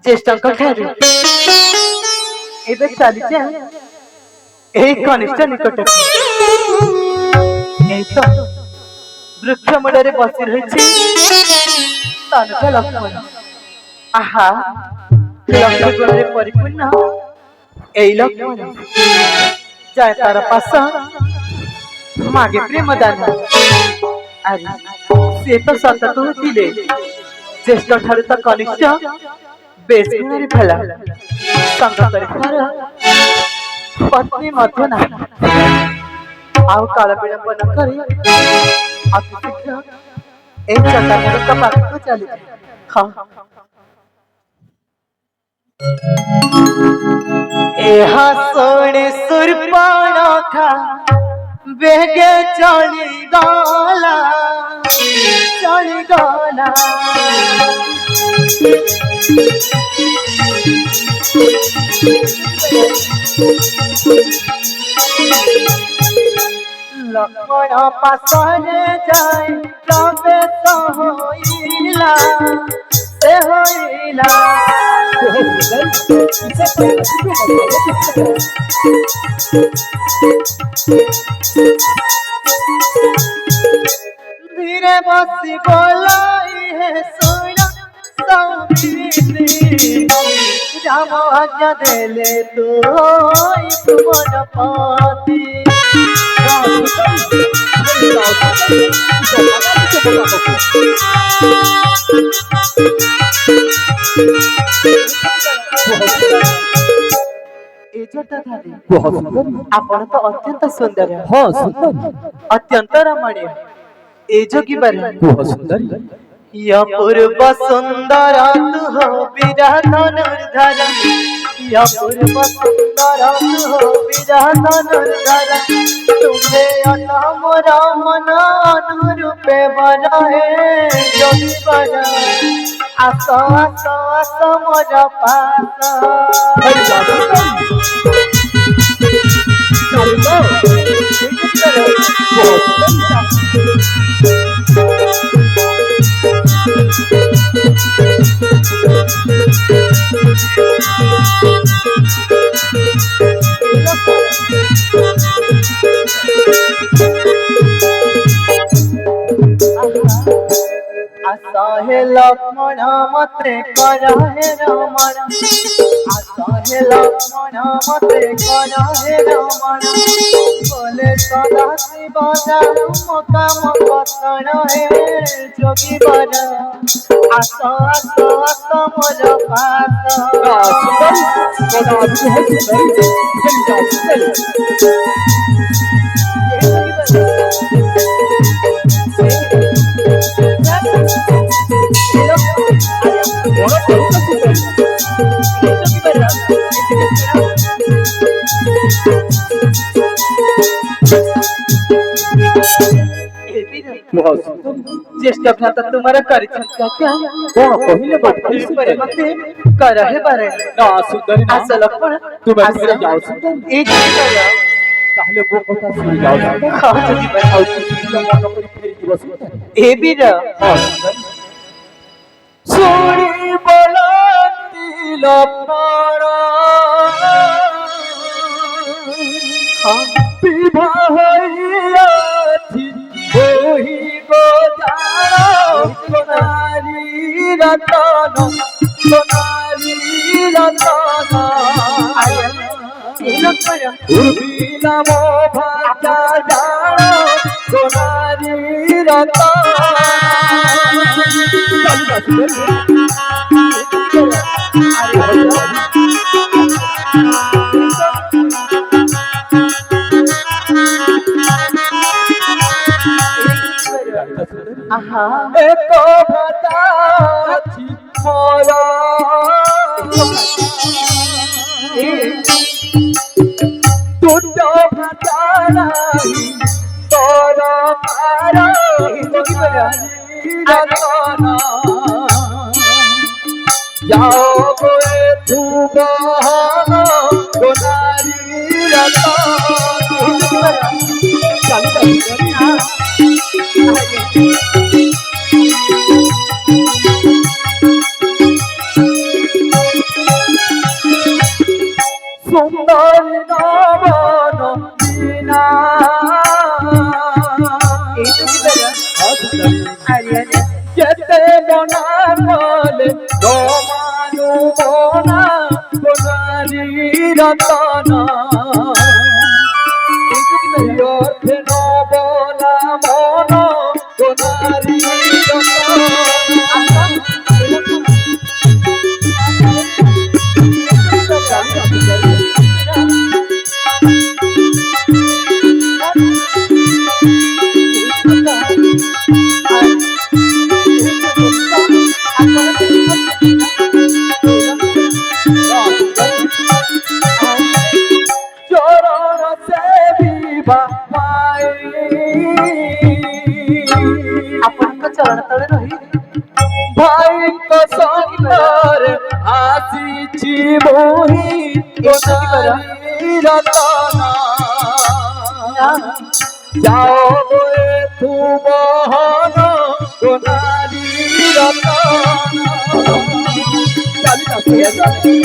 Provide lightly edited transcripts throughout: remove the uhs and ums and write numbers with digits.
ज्येष्ठांक ठारे एबे चालीचे एक कनिष्ठ निकट तो वृक्ष मूଳରେ ବସି ରହିଛି ତାନକା ଲକ୍ଷ୍ମଣ। ଆହା ଲକ୍ଷ୍ମୀ ଗୁଣରେ ପରିପୂର୍ଣ୍ଣ ଏଇ ଲକ୍ଷ୍ମଣ ଯାଏ ତାର ପାଶ ମାଗେ ପ୍ରେମ ଦାନ। ଆରେ ସେ ତ ସତ କହୁଥିଲେ ଜ୍ୟେଷ୍ଠ ଠାରୁ ତ କନିଷ୍ଠ ବେଶ ଗୁଣରେ ଫେଲା ସଙ୍ଗ କରିବାର ପତ୍ନୀ ମଧ୍ୟ ନାହିଁ। ଆଉ କାଳ ବିଳମ୍ବ ନ କରି ଅତି ଶୀଘ୍ର এই ଚଟାଣଙ୍କ ପାଖକୁ ଚାଲିଯାଏ। ହଁ ଏହା ଶୁଣି ଶୂର୍ପଣଖା ବେଗେ ଚଳିଗଲା ଚଳିଗଲା। লক্ষ্মণ পাশে যায় প্রবেশ হইলা সে হইলা। ধীরে বসি বলাই হে সোনা রাম আজ্ঞা দেলে তুই ভুবনপতি। ଆପଣ ତ ଅତ୍ୟନ୍ତ ସୁନ୍ଦର। ହଁ ସୁନ୍ଦର ଅତ୍ୟନ୍ତ ରମଣୀୟ। ଏ ଯୋଗୀବାର ପୂର୍ବ ସୁନ୍ଦର ତୁହ ବିରାଧନୁର୍ଧର ପୂର୍ବ ସୁନ୍ଦର ତୁହ ବିରାଧନୁର୍ଧର ତୁମେ ଅନ ମୋର ମନ ଅନୁରୂପେ ବର ହେ ଯୋଗୀବାର ଆସ ଆସ ଆସ ମୋର ପାସ। हे लक्ष्मण मते कर हे रमण हे लक्ष्मण मते कर हे रमण बोले सदा शिव काम कषण हे जोगीवर आस आस आस मोर पास। ज्येष्ठ भ्राता तुम्हारा कार्यक्षमता क्या କହିଲେ पर मते कर है बारे ନା ସୁନ୍ଦରୀ ନା आस लक्ष्मण ତୁ ବାସିରେ ଯାଉ ସୁନ୍ଦରୀ एक ତାହେଲେ ମୋ କଥା ଶୁଣି ଯାଉ ହଁ ଯୋଗୀବାର ଆଉ ସୁନ୍ଦରୀ ମନ କରି ଫେରି ଯିବ ସୁନ୍ଦରୀ। ଏ ବୀର ହଁ ସୁନ୍ଦରୀ ଶୁଣି ବୋଲନ୍ତି ଲକ୍ଷ୍ମଣ ବିବାହ ହୋଇଅଛି ଓହି ଗୋଜାଳ সোনারি রতন সোনারি রতন উর্বিলাম ভাষা জান সোনারি রতন। এক ভাতা মরা দুট ভাতা তর পার যাও গে তুব গোনারি রতনা অর্থে নবনা মন সোনারি চরণ সেবিবা পাই ଆପଣଙ୍କ ଚରଣ ତଳେ ରହି ଭାଇଙ୍କ ସଙ୍ଗରେ ଆସିଛି ମୋହି সোনারি রতনা যাও এথু বহন সোনারি রতনা চালি না সে চালি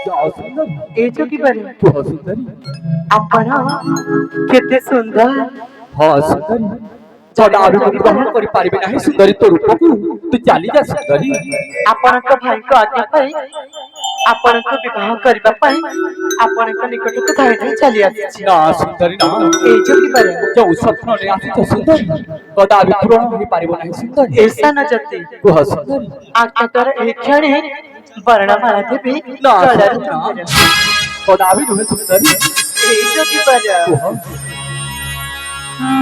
যাও সুন্দর এই ଜଗିବାରେ କୁହ ସୁନ୍ଦରୀ ଆପଣ କେତେ ସୁନ୍ଦର ହଁ ସୁନ୍ଦରୀ ଚଢାରୁ ଗ୍ରହଣ କରିପାରିବେ ନାହିଁ ସୁନ୍ଦରୀ ତୋ ରୂପକୁ ତୁ ଚାଲି ଯା ସୁନ୍ଦରୀ ଆପଣଙ୍କ ଭାଇଙ୍କ ଆଜ୍ଞା ପାଇଁ ଆପଣଙ୍କୁ ବିବାହ କରିବା ପାଇଁ ଆପଣଙ୍କ ନିକଟକୁ ଧାଇଁ ଧାଇଁ ଚାଲି ଆସିଛି ନା ସୁନ୍ଦରୀ ନା এই ଜଗିବାରେ ଯୋଉ ସ୍ୱପ୍ନରେ ଆସିଛ ସୁନ୍ଦରୀ କଦାପି ପୂରଣ ହୋଇପାରିବ ନାହିଁ ସୁନ୍ଦରୀ ऐसा न जति କୁହ ସୁନ୍ଦରୀ ଆଜ୍ଞାକାର ଏହି କ୍ଷଣି ବର୍ଣ୍ଣମାଳା ଦେବି ନା ଚଢ଼ାରୁ ନା ଚମ୍ପରେ କଦାପି ନୁହେଁ ସୁନ୍ଦରୀ এই ଜଗିବାରେ କୁହ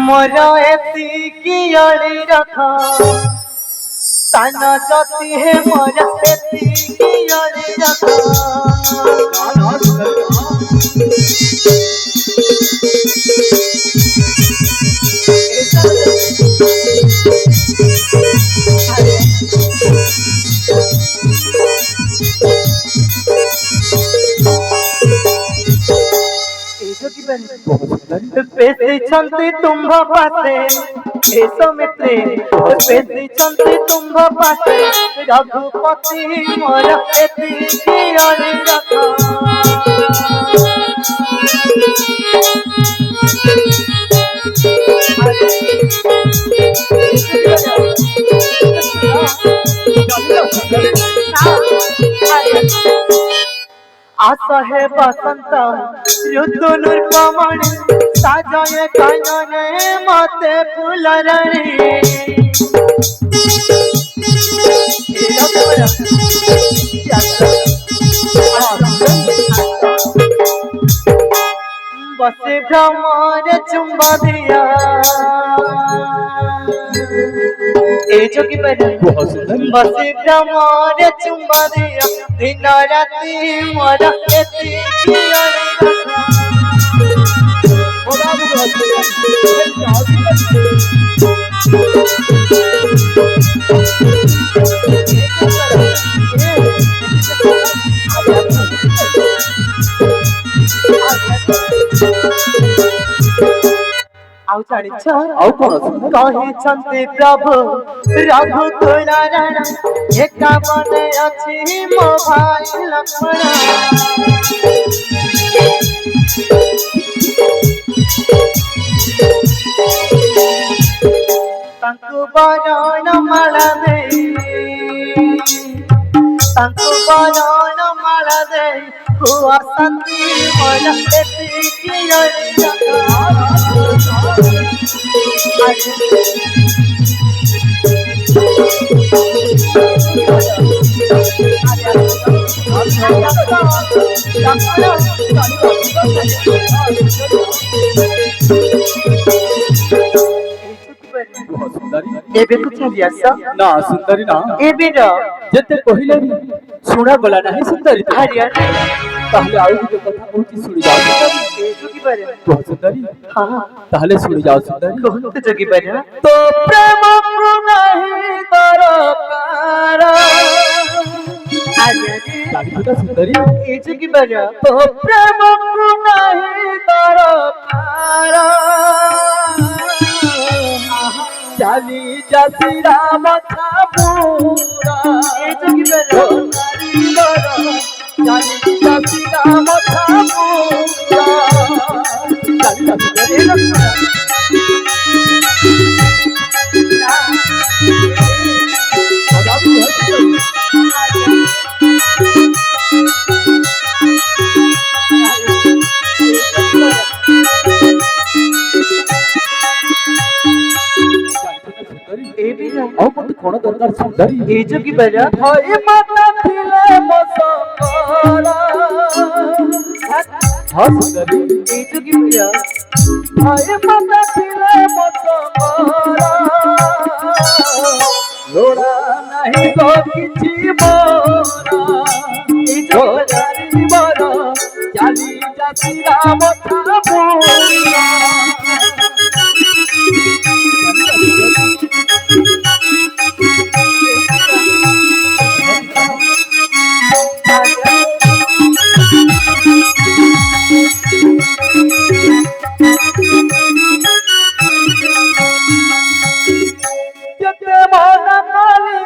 ମୋର ଏତିକି ଅଳି ରଖ ସାନ ଜତି ହେ ମୋର ଏତିକି ଅଳି ରଖ ନା ନା ସୁନ୍ଦରୀ পেশিছন্তি তুম্ভ পাশে এসো মিত্রে পেশিছন্তি তুম্ভ পাশে রঘুপতি মোর এতিকি অলি রখ আসহে বসন্ত ঋতু নুর্গমণি সাজয়ে কাননে মতে ফুলরণি বসে ভ্রমর চুম্ব দিয়া এই জগিবারে କୁହ ସୁନ୍ଦରୀ বসে ভ্রমর চুম্ব দিয়া দিন রাতি মোর এতিকি অলি রখ কদাপি নুহেଁ ସୁନ୍ଦରୀ ଯାଅ ସୁନ୍ଦରୀ ଆଉ ଜାଣିଛ ଆଉ କଣ ସୁନ୍ଦରୀ କହିଛନ୍ତି ପ୍ରଭୁ ରଘୁକୁଳ ରଣ ଏକାବନ ଅଛି ମୋ ଭାଇ ଲକ୍ଷ୍ମଣ ତାଙ୍କୁ ବରଣ ମାଳା ଦେଇ ତାଙ୍କୁ ବରଣ ମାଳା ଦେଇ ହୁଅ ଶାନ୍ତି ମୋର ଏତିକି ଅଳି ରଖ କୁହ ସୁନ୍ଦରୀ ଏବେକୁ ଚାଲି ଆସ ନା ସୁନ୍ଦରୀ ନା ଏବେର ଯେତେ କହିଲେ ବି ଶୁଣା ଗଲା ନାହିଁ ସୁନ୍ଦରୀ ହରିୟାଣା ତାହେଲେ ଆଉ ଗୋଟେ କଥା କହୁଛି ଶୁଣି ଯାଅ ସୁନ୍ଦରୀ ଜଗିବାରେ କୁହ ସୁନ୍ଦରୀ ହଁ ତାହେଲେ ଶୁଣି ଯାଅ ସୁନ୍ଦରୀ କୁହନ୍ତୁ ଜଗିବାରେ तो प्रेमକୁ ନାହିଁ ଦରକାର ଜାଣିଛୁ ନା ସୁନ୍ଦରୀ এই ଜଗିବାରେ तो ପ୍ରେମକୁ ନାହିଁ ଦରକାର ଚାଲି ଯା ଶ୍ରୀରାମ ଥାପୁରା এই ଜଗିବାରେ ଚାଲି ଯା ଶ୍ରୀରାମ ଥାପୁରା ଚାଲି ଯା ସୁନ୍ଦରୀ কোন দরকার সুন্দরী এই যে কি বেলা ভয় মাতা ছিলে মসঙ্গরা হ্যাঁ সুন্দরী এই যে কি বেলা ভয় মাতা ছিলে মসঙ্গরা লোড়া নাহি গো কিছু মোরা এই যে কি বেলা বড় চালি যাতি রাম ঠাকুরা যেতে মনা কালি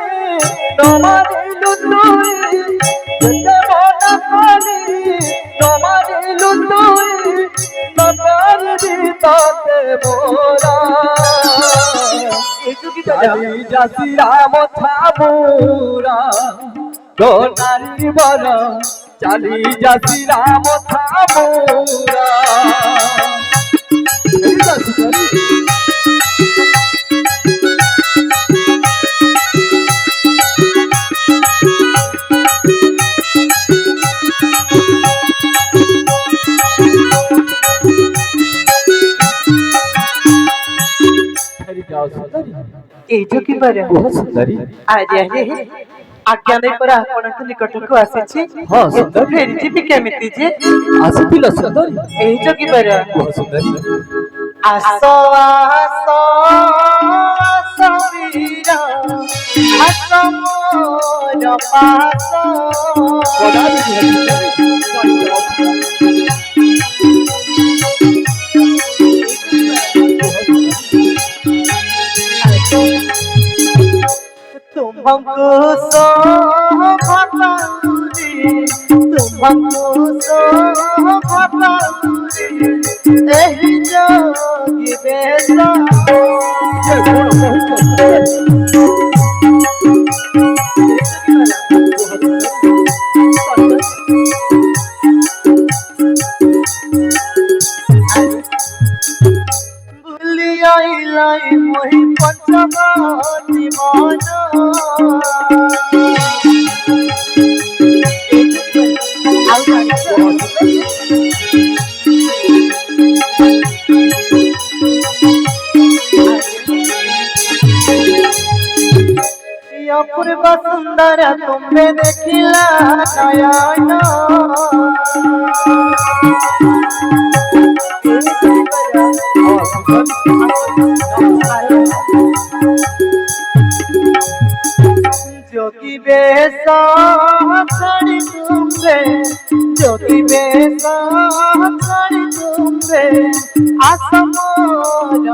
তোমারি লুতুই যেতে মনা কালি তোমারি লুতুই নকর দিতাতে মোরা এই যে কি বেলা চালি যাতি রাম ঠাকুরা গো নারী বল চালি যাতি রাম ঠাকুরা এই যে কি বেলা ସୁନ୍ଦରୀ ଆରେ ଆରେ ଆଜ୍ଞା ନେଇ ପରା ଆପଣଙ୍କ ନିକଟକୁ ଆସିଛି ହଁ, ସୁନ୍ଦର। ଫେରି ଯିବି କେମିତି ଯେ ଆସିଥିଲ ସୁନ୍ଦରୀ ଏଇ ଯୋଗୀ ପରା କୁହ ସୁନ୍ଦରୀ ଆସ ଆସ ଆସ ବୀର ଆସ ମୋର ପାସ तुमको सोभताऊरी तुमको सोभताऊरी एही जोगी बेसा भूली आइलाई मोहि पंचवटी मन अपूर्व सुंदर तुम्हें देखिला नयन ज्योति बेसा छड़ी तुमरे ज्योति बेसा छड़ी तुमरे आसमोर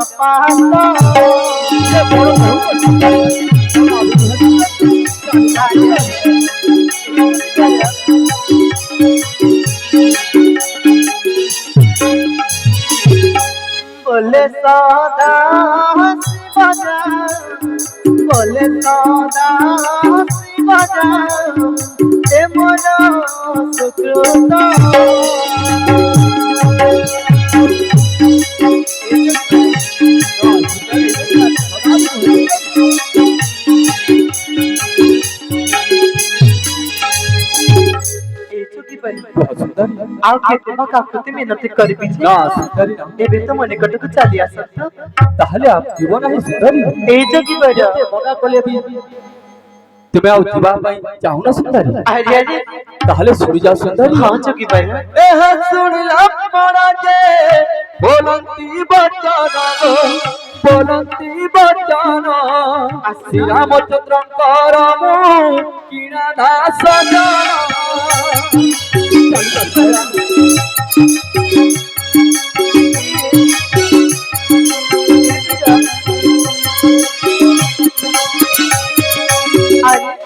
बोले सदा शिवजा बोले सदा शिवजा ए मोर सुकृत ଆଉ କେତେ ମୋ କାକୁତି ମିନତି କରିବି ଯେ ନା ସୁନ୍ଦରୀ ନା ଏବେ ତ ମୋ ନିକଟକୁ ଚାଲି ଆସନ୍ତୁ ତାହେଲେ ଆଉ ଯିବ ନାହିଁ ସୁନ୍ଦରୀ ଏଇ ଯୋଗୀ ବର ଯେତେ ମନା କଲେ ବି ତୁମେ ଆଉ ଯିବା ପାଇଁ ଚାହୁଁନ ସୁନ୍ଦରୀ ଆରେ ଆରେ ତାହେଲେ ଶୁଣି ଯାଅ ସୁନ୍ଦରୀ ହଁ ଯୋଗୀ ବର ଏହ ଶୁଣିଲା ମରା ଯେ ବୋଲନ୍ତି ବଚନ ବୋଲନ୍ତି ବଚନ ଶ୍ରୀରାମଚନ୍ଦ୍ରଙ୍କର ମୁଁ କିଣା ଦାସ ଜନ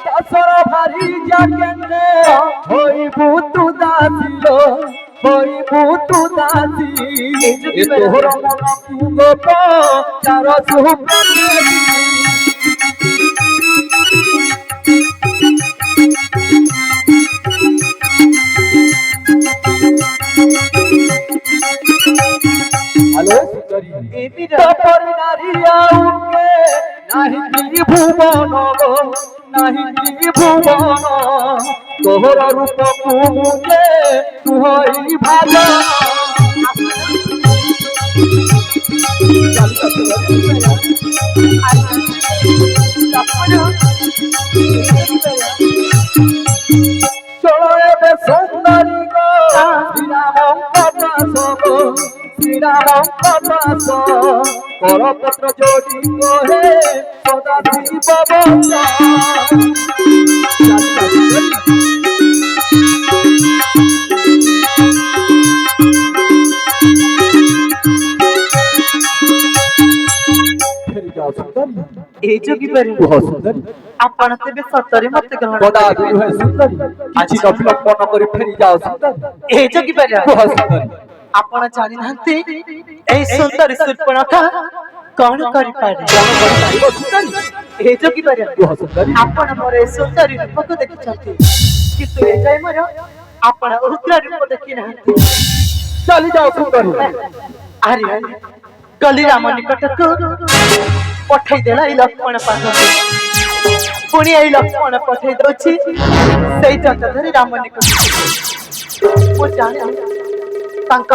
দাসর ভারি জাকেনে হইবু তু দাসিলো হইবু তু দাসি এ তোর মন কুগপ চার সুপ্রদেবী হ্যালো সুন্দরী এ বিরা তপর নারী আউকে নাহি ত্রিভুবন গো নাহি ত্রিভুবন তোহর রূপকু মুজে তুহই ভাজন চলো এবে সুন্দরী গো শ্রীরাম প্রকাশ গো শ্রীরাম প্রকাশ করপত্র যোড়ি হে সদা শিব বংশ ফেরি যাও সুন্দরী ଏ ଯୋଗିବାରେ କୁହ ସୁନ୍ଦରୀ ଆପଣ ତେବେ ସତରେ ମତେ ଗ୍ରହଣ ଗଦା କରିବେ ଦୁହେଁ ସୁନ୍ଦରୀ କିଛି ନ ବିଳମ୍ବନ କରି ଫେରି ଯାଅ ସୁନ୍ଦରୀ ଏ ଯୋଗିବାରେ କୁହ ସୁନ୍ଦରୀ ଆପଣ ଜାଣିନାହାନ୍ତି ଏଇ ସୁନ୍ଦରୀ ଶୂର୍ପଣଖା କଣ କରିପାରେ କଣ କରିପାରିବ ସୁନ୍ଦରୀ ଏ ଯୋଗିବାରେ କୁହ ସୁନ୍ଦରୀ ଆପଣ ମୋର ଏ ସୁନ୍ଦରୀ ରୂପକୁ ଦେଖିଛନ୍ତି କିନ୍ତୁ ଏ ଯାଏ ମୋର ଆପଣ ଉଗ୍ର ରୂପ ଦେଖି ନାହାନ୍ତି ଚାଲି ଯାଅ ସୁନ୍ଦରୀ ଆରେ ଆରେ ଗଲି ରାମ ନିକଟକୁ ପଠେଇ ଦେଲା ଏଇ ଲକ୍ଷ୍ମଣ ପାଖକୁ ପୁଣି ଏଇ ଲକ୍ଷ୍ମଣ ପଠେଇ ଦଉଛି ସେଇ ଜଟା ଧରି ରାମ ନିକଟକୁ ମୁଁ ଜାଣେ ତାଙ୍କ